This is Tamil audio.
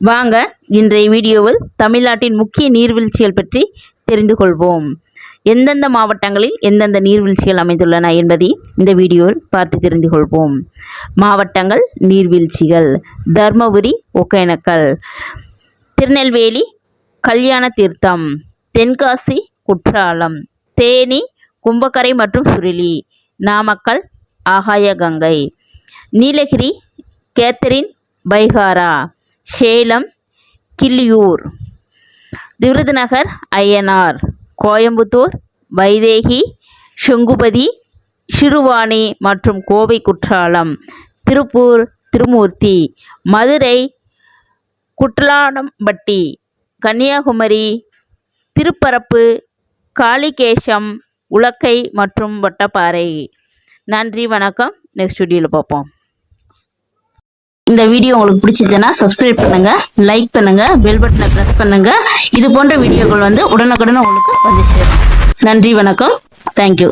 வாங்க இன்றைய வீடியோவில் தமிழ்நாட்டின் முக்கிய நீர்வீழ்ச்சிகள் பற்றி தெரிந்து கொள்வோம். எந்தெந்த மாவட்டங்களில் எந்தெந்த நீர்வீழ்ச்சிகள் அமைந்துள்ளன என்பதை இந்த வீடியோவில் பார்த்து தெரிந்து கொள்வோம். மாவட்டங்கள், நீர்வீழ்ச்சிகள்: தர்மபுரி, ஒகேனக்கல்; திருநெல்வேலி, கல்யாண தீர்த்தம்; தென்காசி, குற்றாலம்; தேனி, கும்பக்கரை மற்றும் சுருளி; நாமக்கல், ஆகாயகங்கை; நீலகிரி, கேத்தரின், பைகாரா; சேலம், கிள்ளியூர்; விருதுநகர், அய்யனார்; கோயம்புத்தூர், வைதேகி, செங்குபதி, சிறுவாணி மற்றும் கோவை, குற்றாலம்; திருப்பூர், திருமூர்த்தி; மதுரை, குட்லாடம்பட்டி; கன்னியாகுமரி, திருப்பரப்பு, காளிகேசம், உலக்கை மற்றும் வட்டப்பாறை. நன்றி, வணக்கம். நெக்ஸ்ட் வீடியோவில் பார்ப்போம். இந்த வீடியோ உங்களுக்கு பிடிச்சிருச்சுன்னா சப்ஸ்கிரைப் பண்ணுங்க, லைக் பண்ணுங்க, பெல் பட்டனை பிரஸ் பண்ணுங்க. இது போன்ற வீடியோக்கள் உடனுக்குடன் உங்களுக்கு வந்து சேரும். நன்றி, வணக்கம். தேங்க்யூ.